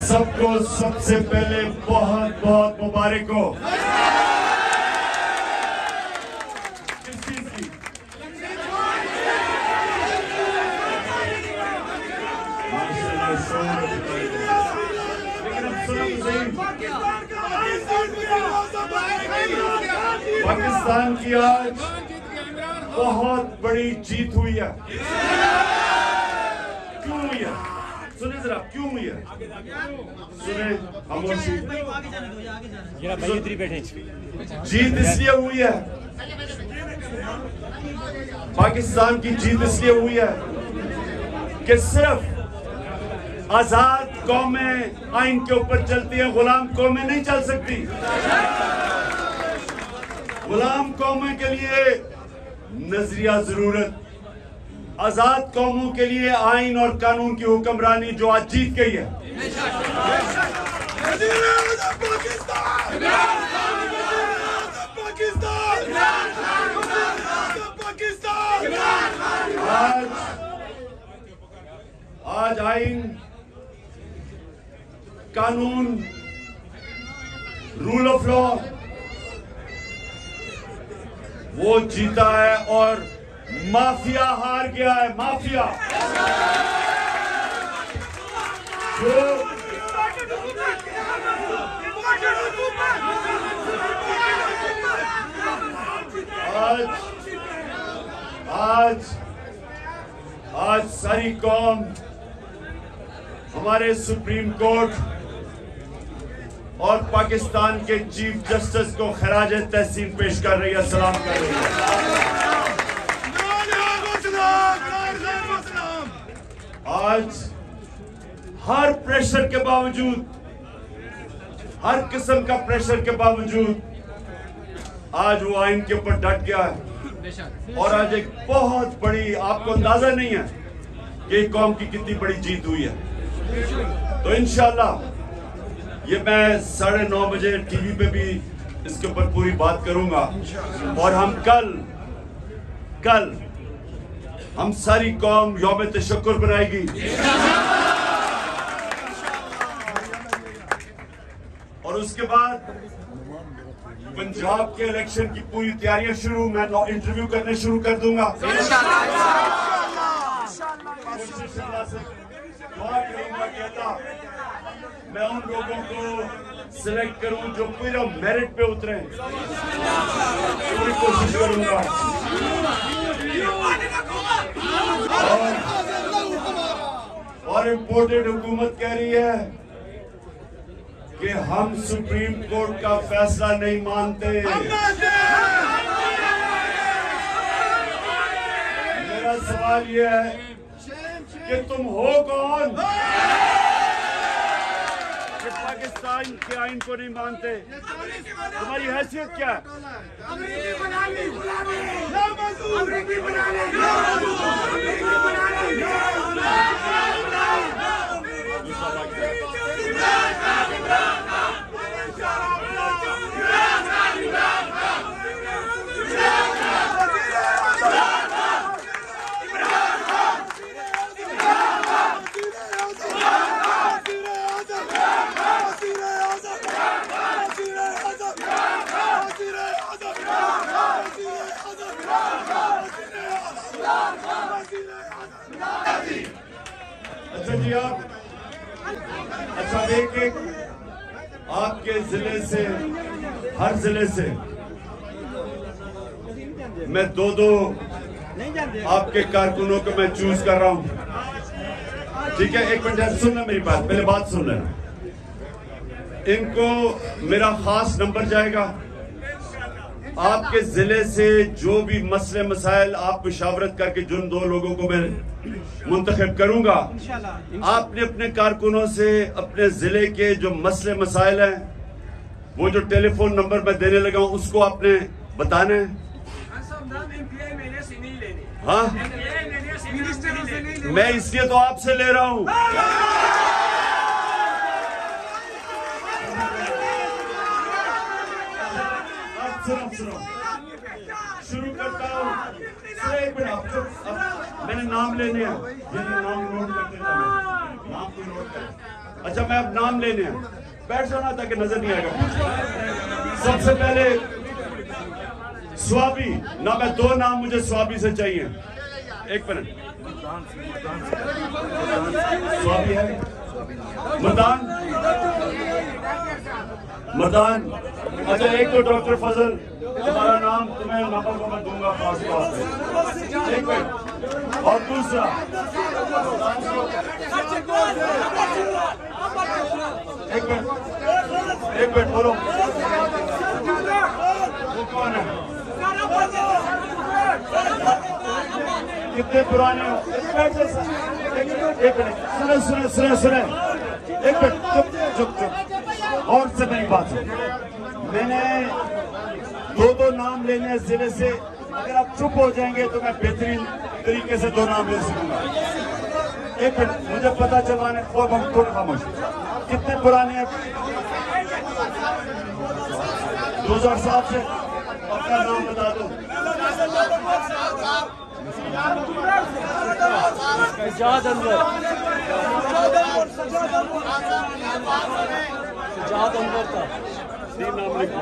सबको सबसे पहले बहुत बहुत मुबारक हो। किस चीज की? लेकिन अब सुनो तो सही, पाकिस्तान की आज बहुत बड़ी जीत हुई है। क्यों हुई है? सुने जरा, क्यों हुई है? सुने खामोशी। जीत इसलिए हुई है, पाकिस्तान की जीत इसलिए हुई है कि सिर्फ आजाद कौमें आइन के ऊपर चलती हैं, गुलाम कौमें नहीं चल सकती। गुलाम कौमों के लिए नजरिया जरूरत, आजाद कौमों के लिए आइन और कानून की हुक्मरानी जो आज जीत गई है। आज आइन, कानून, रूल ऑफ लॉ वो जीता है और माफिया हार गया है। माफिया जो आज सारी कौम हमारे सुप्रीम कोर्ट और पाकिस्तान के चीफ जस्टिस को खराज तहसीन पेश कर रही है, सलाम कर रही है। आज हर प्रेशर के बावजूद, हर किस्म का प्रेशर के बावजूद आज वो आइन के ऊपर डट गया है। और आज एक बहुत बड़ी, आपको अंदाजा नहीं है कि कौम की कितनी बड़ी जीत हुई है। तो इंशाल्लाह ये मैं 9:30 बजे टीवी पे भी इसके ऊपर पूरी बात करूंगा। और हम कल हम सारी कौम यौम तशक्कुर बनाएगी। और उसके बाद पंजाब के इलेक्शन की पूरी तैयारियां शुरू, मैं इंटरव्यू करने शुरू कर दूंगा। मैं उन लोगों को सिलेक्ट करूं जो पूरा मेरिट पे उतरे, पूरी कोशिश करूंगा। और इम्पोर्टेड हुकूमत कह रही है कि हम सुप्रीम कोर्ट का फैसला नहीं मानते। मेरा सवाल यह है कि तुम हो कौन कि पाकिस्तान के आइन को नहीं मानते? तुम्हारी हैसियत क्या है? अच्छा जी, आप अच्छा एक आपके जिले से, हर जिले से मैं दो आपके कारकुनों को मैं चूज कर रहा हूं। ठीक है, एक मिनट सुनना मेरी बात, पहले बात सुन लेना। इनको मेरा खास नंबर जाएगा। आपके जिले से जो भी मसले मसाइल आप मुशावरत करके जिन 2 लोगों को मैं मुंतखब करूंगा, आपने अपने कारकुनों से अपने जिले के जो मसले मसाइल हैं, वो जो टेलीफोन नंबर मैं देने लगा हूं उसको आपने बताना है। हाँ, मैं इसलिए तो आपसे ले रहा हूं। सुनो, शुरू करता हूँ। मैंने नाम लेने हैं, ये नाम नोट कर देता हूँ, नाम को नोट कर। अच्छा, मैं अब नाम लेने हैं, बैठ जाना ताकि नजर नहीं आएगा। सबसे पहले स्वाबी ना, मैं 2 नाम मुझे स्वाबी से चाहिए। एक मिनट, स्वाबी है मदान, मदान। अच्छा, एक तो डॉक्टर फजल, तुम्हारा नाम तुम्हें नंबर को मैं दूंगा पास पे। एक मिनट, और दूसरा एक मिनट बोलो, वो कौन है? कितने पुराने हो? एक मिनट, सुने, एक मिनट, चुप। और से मेरी बात सुन, मैंने 2 नाम लेने हैं जिले से। अगर आप चुप हो जाएंगे तो मैं बेहतरीन तरीके से 2 नाम ले सकूंगा। एक मिनट, मुझे पता चला है, थोड़ा खामोश। कितने पुराने हैं? 2007 से। अपना नाम बता दो। सजाद अंदर का 3 नाम लिखो।